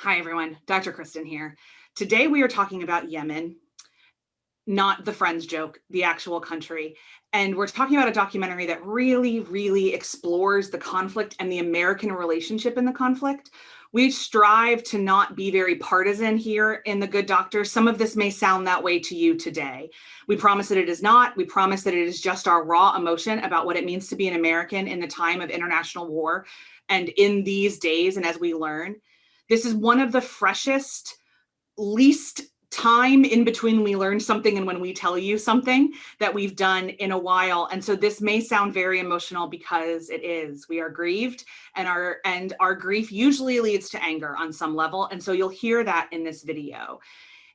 Hi, everyone. Dr. Kristen here. Today we are talking about Yemen, not the Friends joke, the actual country. And we're talking about a documentary that really explores the conflict and the American relationship in the conflict. We strive to not be very partisan here in The Good Doctor. Some of this may sound that way to you today. We promise that it is not. We promise that it is just our raw emotion about what it means to be an American in the time of international war and in these days, and as we learn. This is one of the freshest, least time in between we learn something and when we tell you something that we've done in a while. And so this may sound very emotional because it is. We are grieved, and our grief usually leads to anger on some level. And so you'll hear that in this video.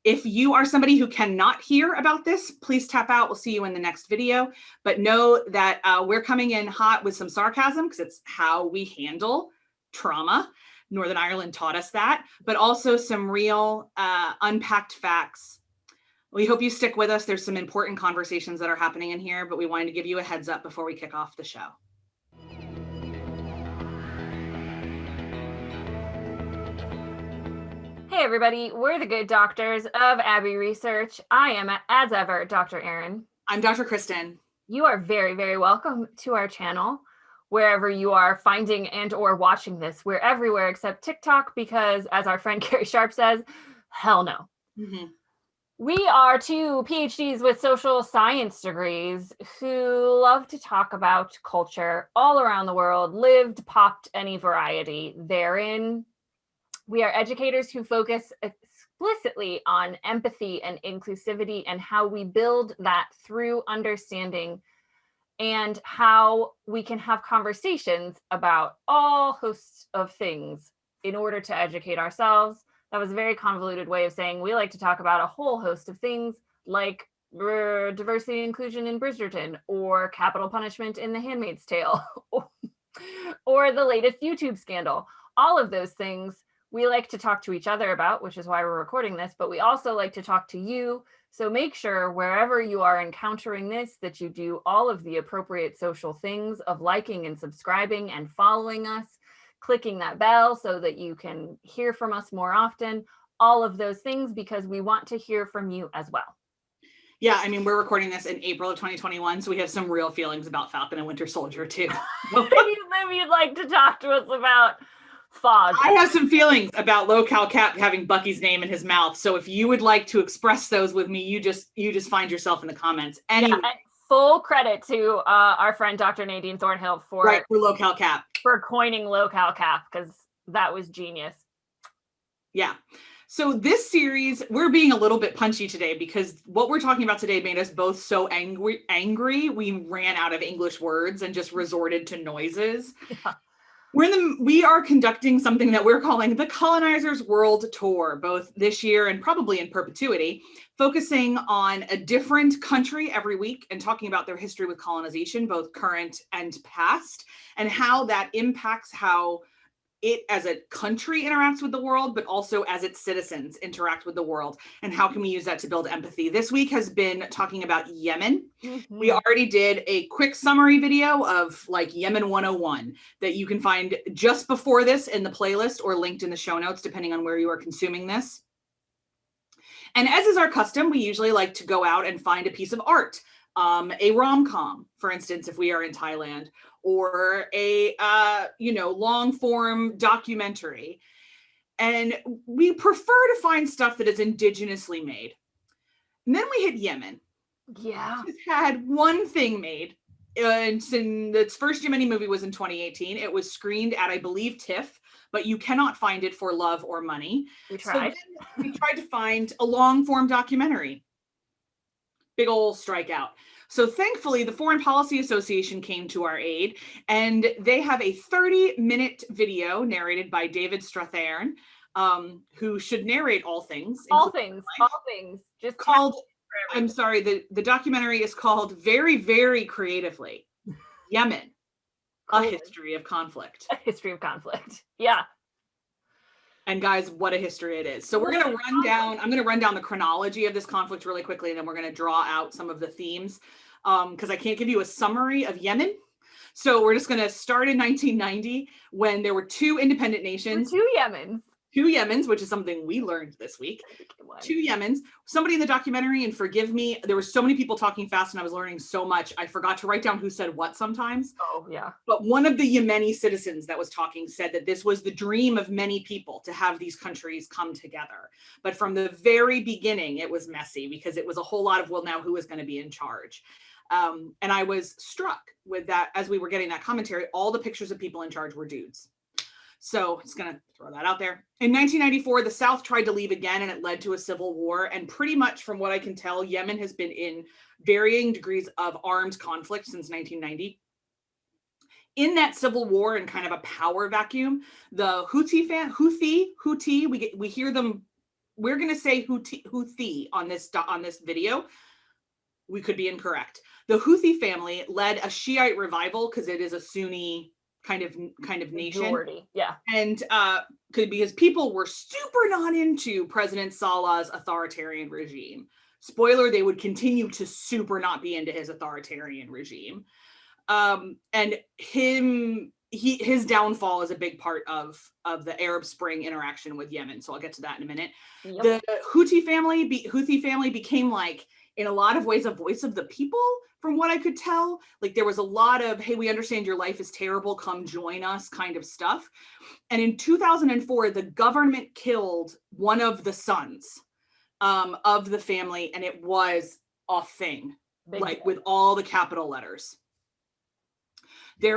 If you are somebody who cannot hear about this, please tap out. We'll see you in the next video. But know that we're coming in hot with some sarcasm because it's how we handle trauma. Northern Ireland taught us that, but also some real unpacked facts. We hope you stick with us. There's some important conversations that are happening in here, but we wanted to give you a heads up before we kick off the show. Hey everybody, we're the Good Doctors of Abbey Research. I am, as ever, Dr. Erin. I'm Dr. Kristen. You are very welcome to our channel. Wherever you are finding and or watching this, we're everywhere except TikTok because, as our friend Carrie Sharp says, hell no. Mm-hmm. We are two PhDs with social science degrees who love to talk about culture all around the world, lived, popped, any variety therein. We are educators who focus explicitly on empathy and inclusivity and how we build that through understanding and how we can have conversations about all hosts of things in order to educate ourselves. That was a very convoluted way of saying we like to talk about a whole host of things like diversity and inclusion in Bridgerton, or capital punishment in The Handmaid's Tale, or the latest YouTube scandal. All of those things we like to talk to each other about, which is why we're recording this, but we also like to talk to you. So make sure wherever you are encountering this, that you do all of the appropriate social things of liking and subscribing and following us, clicking that bell so that you can hear from us more often, all of those things, because we want to hear from you as well. Yeah, I mean, we're recording this in April of 2021, so we have some real feelings about Falcon and Winter Soldier too. Maybe you'd like to talk to us about Fog. I have some feelings about Low-Cal Cap having Bucky's name in his mouth. So if you would like to express those with me, you just find yourself in the comments. Anyway, yeah, full credit to our friend Dr. Nadine Thornhill for Low-Cal Cap, for coining Low-Cal Cap, because that was genius. Yeah. So this series, we're being a little bit punchy today because what we're talking about today made us both so angry. We ran out of English words and just resorted to noises. Yeah. We are conducting something that we're calling the Colonizer's World Tour, both this year and probably in perpetuity, focusing on a different country every week and talking about their history with colonization, both current and past, and how that impacts how it as a country interacts with the world, but also as its citizens interact with the world, and how can we use that to build empathy. This week has been talking about Yemen. Mm-hmm. We already did a quick summary video of like Yemen 101 that you can find just before this in the playlist or linked in the show notes, depending on where you are consuming this. And as is our custom, we usually like to go out and find a piece of art, a rom-com, for instance, if we are in Thailand, or a long form documentary. And we prefer to find stuff that is indigenously made. And then we hit Yemen. Yeah. It's had one thing made. And its first Yemeni movie was in 2018. It was screened at, I believe, TIFF, but you cannot find it for love or money. We tried. So we tried to find a long form documentary. Big old strikeout. So thankfully, the Foreign Policy Association came to our aid, and they have a 30-minute video narrated by David Strathairn, who should narrate all things. All things. Just called, I'm sorry, the documentary is called very creatively, Yemen, a history of conflict. A history of conflict. Yeah. And guys, what a history it is. So we're going to I'm going to run down the chronology of this conflict really quickly, and then we're going to draw out some of the themes because I can't give you a summary of Yemen. So we're just going to start in 1990 when there were two independent nations. Two Yemens. two Yemens, which is something we learned this week. Two Yemens. Somebody in the documentary, and forgive me, there were so many people talking fast and I was learning so much. I forgot to write down who said what sometimes. Oh, yeah. But one of the Yemeni citizens that was talking said that this was the dream of many people to have these countries come together. But from the very beginning, it was messy because it was a whole lot of, well, now who is going to be in charge? And I was struck with that as we were getting that commentary. All the pictures of people in charge were dudes. So just going to throw that out there. In 1994, the South tried to leave again, and it led to a civil war. And pretty much from what I can tell, Yemen has been in varying degrees of armed conflict since 1990. In that civil war and kind of a power vacuum, the Houthi, we hear them. We're going to say Houthi on this video. We could be incorrect. The Houthi family led a Shiite revival because it is a Sunni kind of nation. Majority, yeah. And because people were super not into President Saleh's authoritarian regime. Spoiler, they would continue to super not be into his authoritarian regime. And his downfall is a big part of the Arab Spring interaction with Yemen. So I'll get to that in a minute. Yep. The Houthi family became, like, in a lot of ways, a voice of the people, from what I could tell. Like, there was a lot of, hey, we understand your life is terrible, come join us kind of stuff. And in 2004, the government killed one of the sons of the family, and it was a thing, with all the capital letters.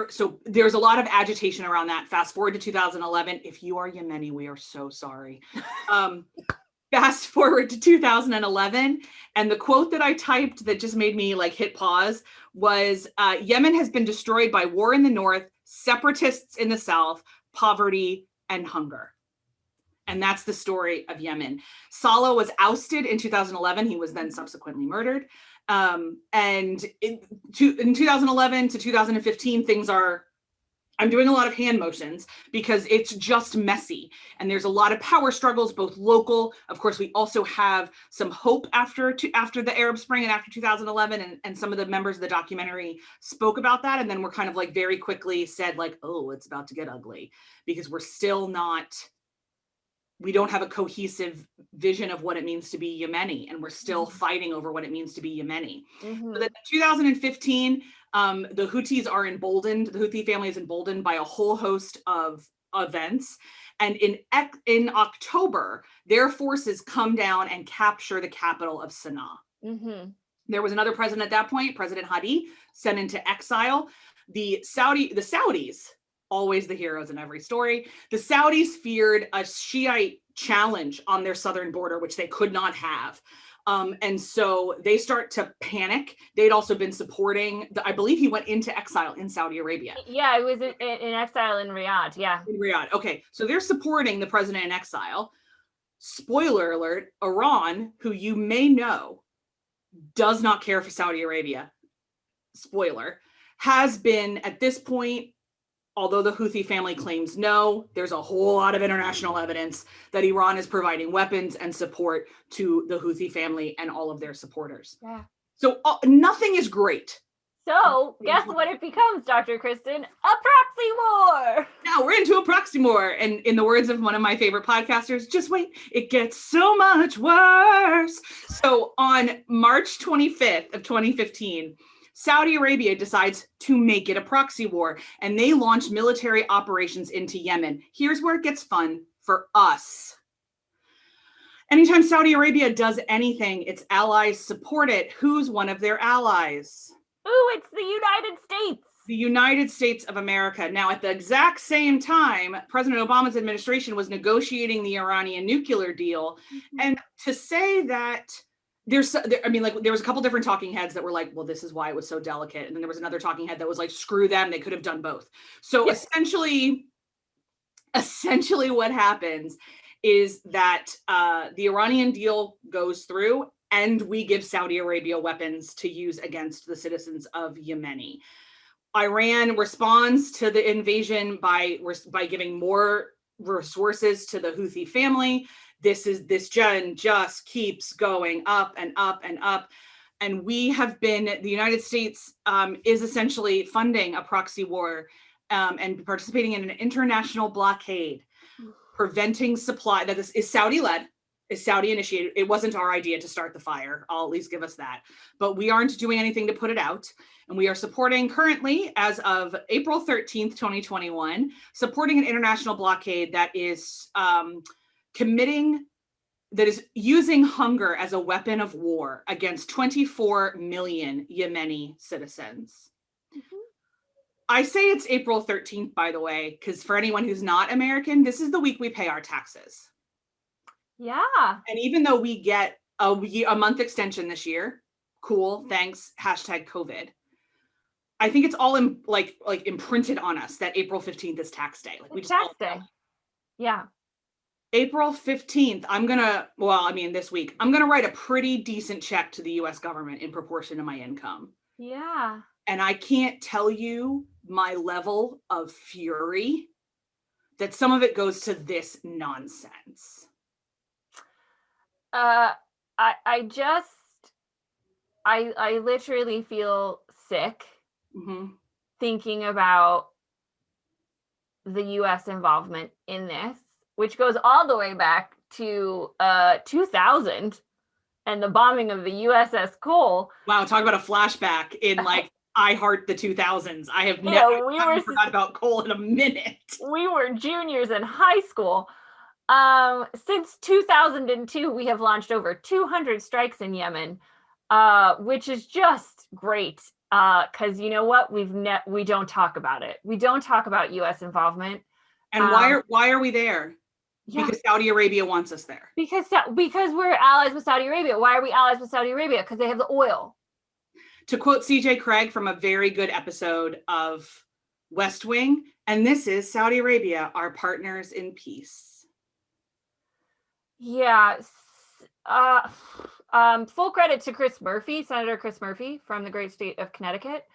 So there's a lot of agitation around that. Fast forward to 2011. If you are Yemeni, we are so sorry. Fast forward to 2011, and the quote that I typed that just made me hit pause was, Yemen has been destroyed by war in the north, separatists in the south, poverty, and hunger. And that's the story of Yemen. Saleh was ousted in 2011. He was then subsequently murdered. And in 2011 to 2015, I'm doing a lot of hand motions because it's just messy. And there's a lot of power struggles, both local. Of course, we also have some hope after the Arab Spring and after 2011. And some of the members of the documentary spoke about that. And then we're kind of very quickly said oh, it's about to get ugly because we're still not, we don't have a cohesive vision of what it means to be Yemeni. And we're still fighting over what it means to be Yemeni. Mm-hmm. So in 2015, the Houthis are emboldened. The Houthi family is emboldened by a whole host of events. And in October, their forces come down and capture the capital of Sana'a. Mm-hmm. There was another president at that point, President Hadi, sent into exile. The Saudis, always the heroes in every story. The Saudis feared a Shiite challenge on their southern border, which they could not have. And so they start to panic. They'd also been supporting, I believe he went into exile in Saudi Arabia. Yeah, it was in exile in Riyadh, yeah. In Riyadh, okay. So they're supporting the president in exile. Spoiler alert, Iran, who you may know, does not care for Saudi Arabia. Spoiler, has been at this point, although the Houthi family claims no, there's a whole lot of international evidence that Iran is providing weapons and support to the Houthi family and all of their supporters. Yeah. So nothing is great. So guess what it becomes, Dr. Kristen? A proxy war. Now we're into a proxy war. And in the words of one of my favorite podcasters, just wait, it gets so much worse. So on March 25th of 2015, Saudi Arabia decides to make it a proxy war, and they launch military operations into Yemen. Here's where it gets fun for us. Anytime Saudi Arabia does anything, its allies support it. Who's one of their allies? Ooh, it's the United States. The United States of America. Now, at the exact same time, President Obama's administration was negotiating the Iranian nuclear deal. Mm-hmm. And to say that there was a couple different talking heads that were like, well, this is why it was so delicate. And then there was another talking head that was like, screw them. They could have done both. So essentially what happens is that the Iranian deal goes through and we give Saudi Arabia weapons to use against the citizens of Yemen. Iran responds to the invasion by giving more resources to the Houthi family. This gen just keeps going up and up and up. And the United States is essentially funding a proxy war and participating in an international blockade. preventing supply, that this is Saudi-led, is Saudi initiated. It wasn't our idea to start the fire. I'll at least give us that. But we aren't doing anything to put it out. And we are supporting currently, as of April 13th, 2021, supporting an international blockade that is that is using hunger as a weapon of war against 24 million Yemeni citizens. Mm-hmm. I say it's April 13th, by the way, because for anyone who's not American, this is the week we pay our taxes. Yeah. And even though we get a month extension this year, cool, thanks, #COVID. I think it's all imprinted on us that April 15th is tax day. Like, it's tax day. Yeah. April 15th, this week, I'm going to write a pretty decent check to the US government in proportion to my income. Yeah. And I can't tell you my level of fury that some of it goes to this nonsense. I literally feel sick thinking about the US involvement in this, which goes all the way back to 2000 and the bombing of the USS Cole. Wow, talk about a flashback in I heart the 2000s. I have never forgot about Cole in a minute. We were juniors in high school. Since 2002, we have launched over 200 strikes in Yemen, which is just great. Because you know what? We don't talk about it. We don't talk about U.S. involvement. And why are we there? Yeah. Because Saudi Arabia wants us there. Because we're allies with Saudi Arabia. Why are we allies with Saudi Arabia? Because they have the oil. To quote C.J. Craig from a very good episode of West Wing, and this is Saudi Arabia, our partners in peace. Yeah. Full credit to Chris Murphy, Senator Chris Murphy from the great state of Connecticut.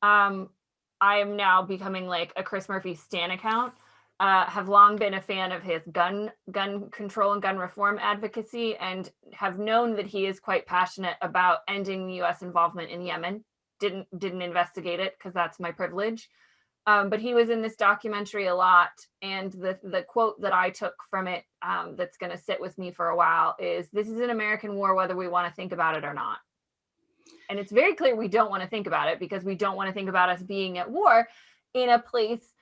I am now becoming like a Chris Murphy stan account. Have long been a fan of his gun control and gun reform advocacy, and have known that he is quite passionate about ending the U.S. involvement in Yemen. Didn't investigate it because that's my privilege. But he was in this documentary a lot, and the quote that I took from it that's going to sit with me for a while is, "This is an American war, whether we want to think about it or not." And it's very clear we don't want to think about it, because we don't want to think about us being at war in a place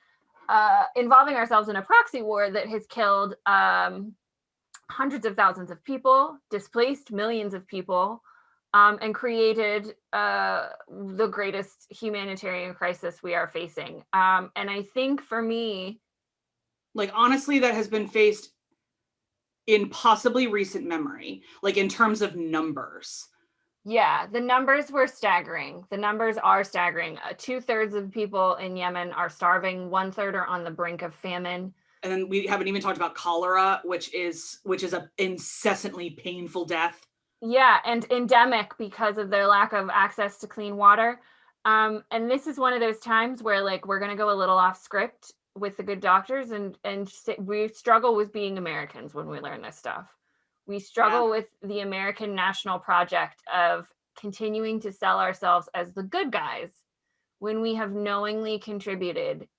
involving ourselves in a proxy war that has killed hundreds of thousands of people, displaced millions of people, and created the greatest humanitarian crisis we are facing. And I think for me, honestly, that has been faced in possibly recent memory, in terms of numbers. Yeah, the numbers were staggering. The numbers are staggering. 2/3 of people in Yemen are starving. 1/3 are on the brink of famine. And then we haven't even talked about cholera, which is an incessantly painful death. Yeah, and endemic because of their lack of access to clean water. And this is one of those times where we're going to go a little off script with the good doctors, and we struggle with being Americans when we learn this stuff. We struggle with the American national project of continuing to sell ourselves as the good guys when we have knowingly contributed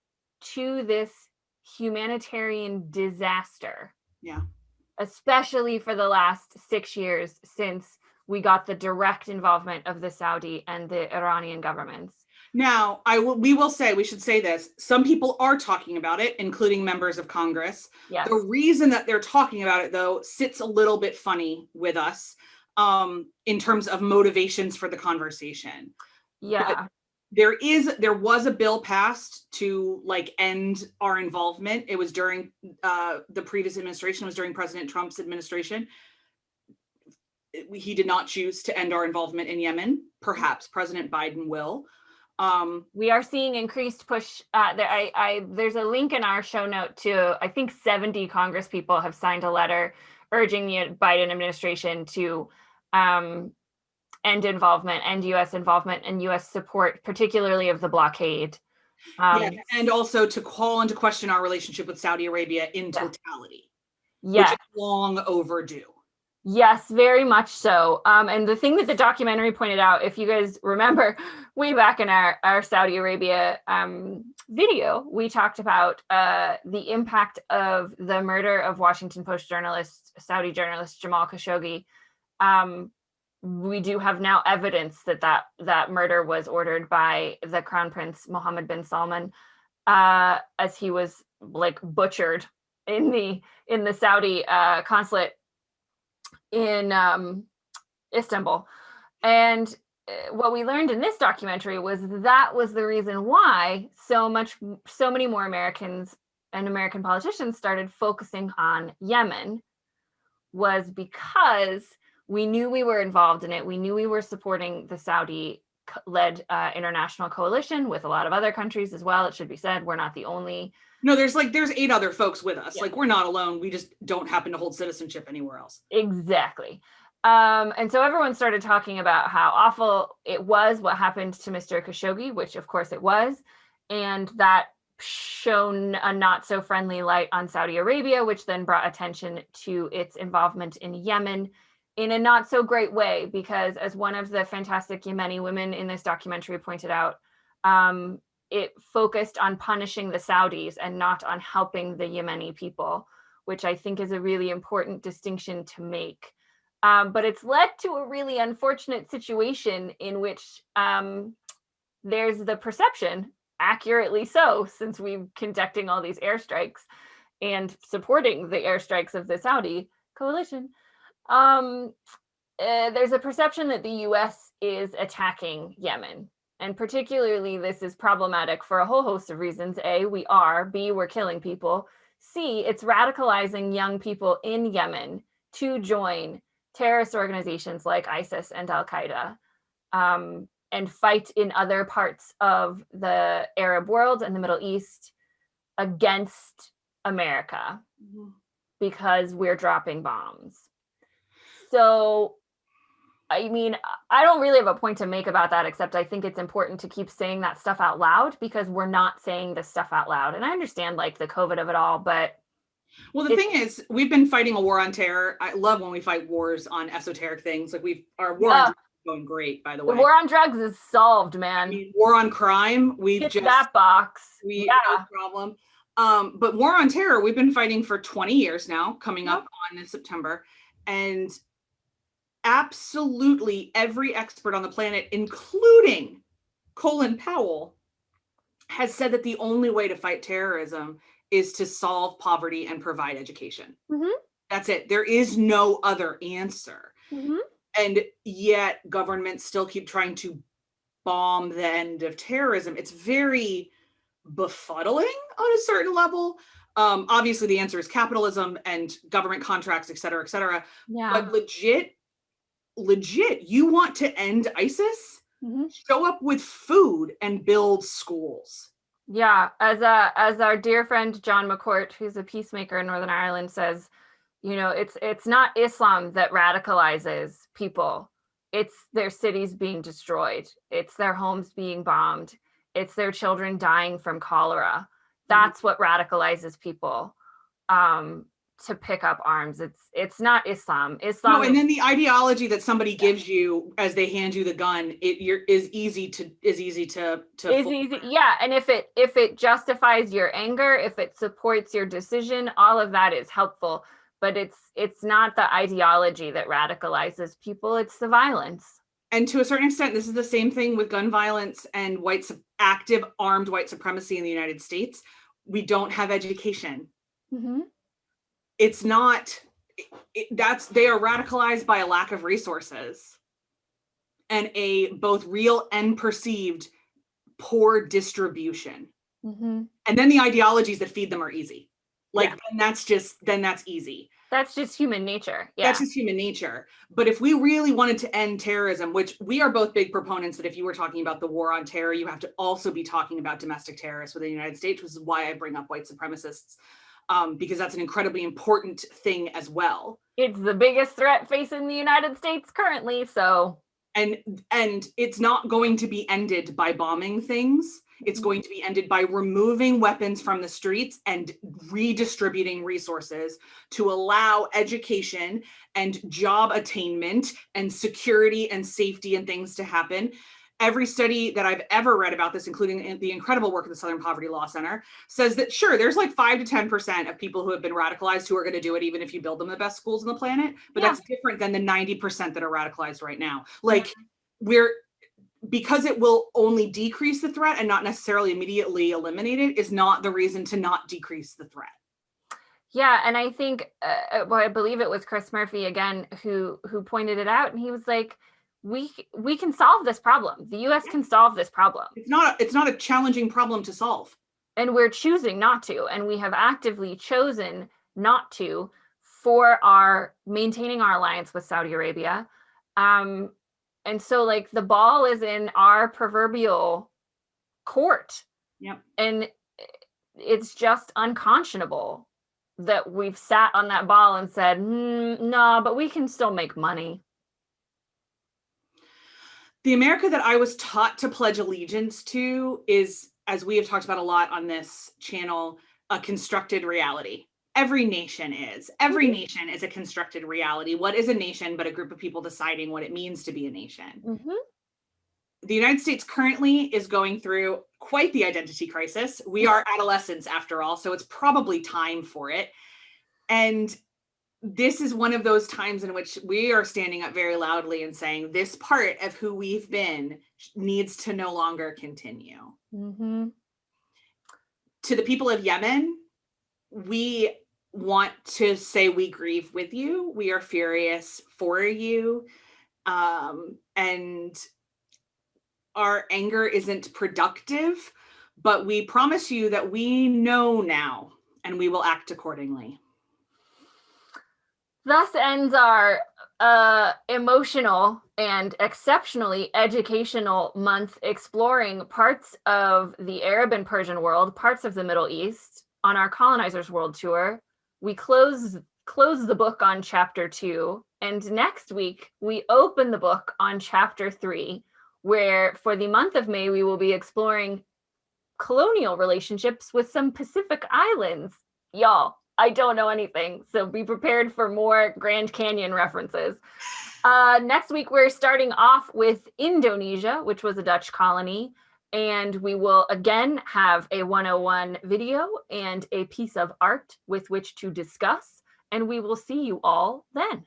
to this humanitarian disaster. Yeah. Especially for the last 6 years since we got the direct involvement of the Saudi and the Iranian governments. Now, we should say this. Some people are talking about it, including members of Congress. Yes. The reason that they're talking about it, though, sits a little bit funny with us in terms of motivations for the conversation. Yeah. But there was a bill passed to end our involvement. It was during the previous administration. It was during President Trump's administration. He did not choose to end our involvement in Yemen. Perhaps President Biden will. We are seeing increased push. There's a link in our show note to, I think 70 Congress people have signed a letter urging the Biden administration to end involvement, end U.S. involvement and U.S. support, particularly of the blockade. And also to call into question our relationship with Saudi Arabia in totality. Yeah. Which is long overdue. Yes, very much so. And the thing that the documentary pointed out, if you guys remember, way back in our Saudi Arabia video, we talked about the impact of the murder of Washington Post journalist, Saudi journalist Jamal Khashoggi. We do have now evidence that murder was ordered by the Crown Prince Mohammed bin Salman, as he was like butchered in the Saudi consulate in Istanbul. And what we learned in this documentary was that was the reason why so many more Americans and American politicians started focusing on Yemen, was because we knew we were involved in it. We knew we were supporting the Saudi-led international coalition with a lot of other countries as well. It should be said, we're not the only. No, there's 8 other folks with us. Yeah. Like, we're not alone. We just don't happen to hold citizenship anywhere else. Exactly. And so everyone started talking about how awful it was what happened to Mr. Khashoggi, which of course it was, and that shone a not so friendly light on Saudi Arabia, which then brought attention to its involvement in Yemen in a not so great way, because as one of the fantastic Yemeni women in this documentary pointed out, it focused on punishing the Saudis and not on helping the Yemeni people, which I think is a really important distinction to make. But it's led to a really unfortunate situation in which there's the perception, accurately so, since we're conducting all these airstrikes and supporting the airstrikes of the Saudi coalition, there's a perception that the US is attacking Yemen. And particularly, this is problematic for a whole host of reasons. A, we are. B, we're killing people. C, it's radicalizing young people in Yemen to join terrorist organizations like ISIS and Al-Qaeda, and fight in other parts of the Arab world and the Middle East against America, because we're dropping bombs. So, I mean, I don't really have a point to make about that, except I think it's important to keep saying that stuff out loud, because we're not saying this stuff out loud. And I understand like the COVID of it all, but well, the thing is, we've been fighting a war on terror. I love when we fight wars on esoteric things. Like our war on drugs is going great, by the way. The war on drugs is solved, man. I mean, war on crime, we've Hit just that box. No problem. But war on terror, we've been fighting for 20 years now, coming up on in September, and absolutely every expert on the planet, including Colin Powell, has said that the only way to fight terrorism is to solve poverty and provide education. That's it. There is no other answer. And yet governments still keep trying to bomb the end of terrorism. It's very befuddling on a certain level. Obviously the answer is capitalism and government contracts, et cetera, et cetera. Yeah. But legit, you want to end ISIS? Show up with food and build schools. Yeah, as our dear friend John McCourt, who's a peacemaker in Northern Ireland, says, you know, it's not Islam that radicalizes people. It's their cities being destroyed. It's their homes being bombed. It's their children dying from cholera. That's what radicalizes people to pick up arms. It's not Islam. No, and then the ideology that somebody gives you as they hand you the gun, is easy to yeah. And if it justifies your anger, if it supports your decision, all of that is helpful. But it's not the ideology that radicalizes people, it's the violence. And to a certain extent, this is the same thing with gun violence and active armed white supremacy in the United States. We don't have education. It's not, they are radicalized by a lack of resources and a both real and perceived poor distribution. And then the ideologies that feed them are easy. Then that's easy. That's just human nature. Yeah. That's just human nature. But if we really wanted to end terrorism, which we are both big proponents that if you were talking about the war on terror, you have to also be talking about domestic terrorists within the United States, which is why I bring up white supremacists, because that's an incredibly important thing as well. It's the biggest threat facing the United States currently, so. And it's not going to be ended by bombing things. It's going to be ended by removing weapons from the streets and redistributing resources to allow education and job attainment and security and safety and things to happen. Every study that I've ever read about this, including the incredible work of the Southern Poverty Law Center, says that sure, there's like 5 to 10% of people who have been radicalized who are going to do it even if you build them the best schools on the planet. But that's different than the 90% that are radicalized right now. Like because it will only decrease the threat and not necessarily immediately eliminate it is not the reason to not decrease the threat. Yeah, and I think, I believe it was Chris Murphy again who pointed it out, and he was like, we can solve this problem. The U.S. can solve this problem. It's not a challenging problem to solve. And we're choosing not to, and we have actively chosen not to for our maintaining our alliance with Saudi Arabia. And so like the ball is in our proverbial court. Yep. And it's just unconscionable that we've sat on that ball and said, no, but we can still make money. The America that I was taught to pledge allegiance to is, as we have talked about a lot on this channel, a constructed reality. Every nation is. Every nation is a constructed reality. What is a nation but a group of people deciding what it means to be a nation? Mm-hmm. The United States currently is going through quite the identity crisis. We are adolescents after all, so it's probably time for it. And this is one of those times in which we are standing up very loudly and saying this part of who we've been needs to no longer continue. Mm-hmm. To the people of Yemen, we want to say we grieve with you. We are furious for you. And our anger isn't productive, but we promise you that we know now and we will act accordingly. Thus ends our emotional and exceptionally educational month exploring parts of the Arab and Persian world, parts of the Middle East on our Colonizers World Tour. We close the book on chapter 2, and next week we open the book on chapter 3, where for the month of May we will be exploring colonial relationships with some Pacific islands. Y'all, I don't know anything, so be prepared for more Grand Canyon references. Next week, we're starting off with Indonesia, which was a Dutch colony, and we will again have a 101 video and a piece of art with which to discuss, and we will see you all then.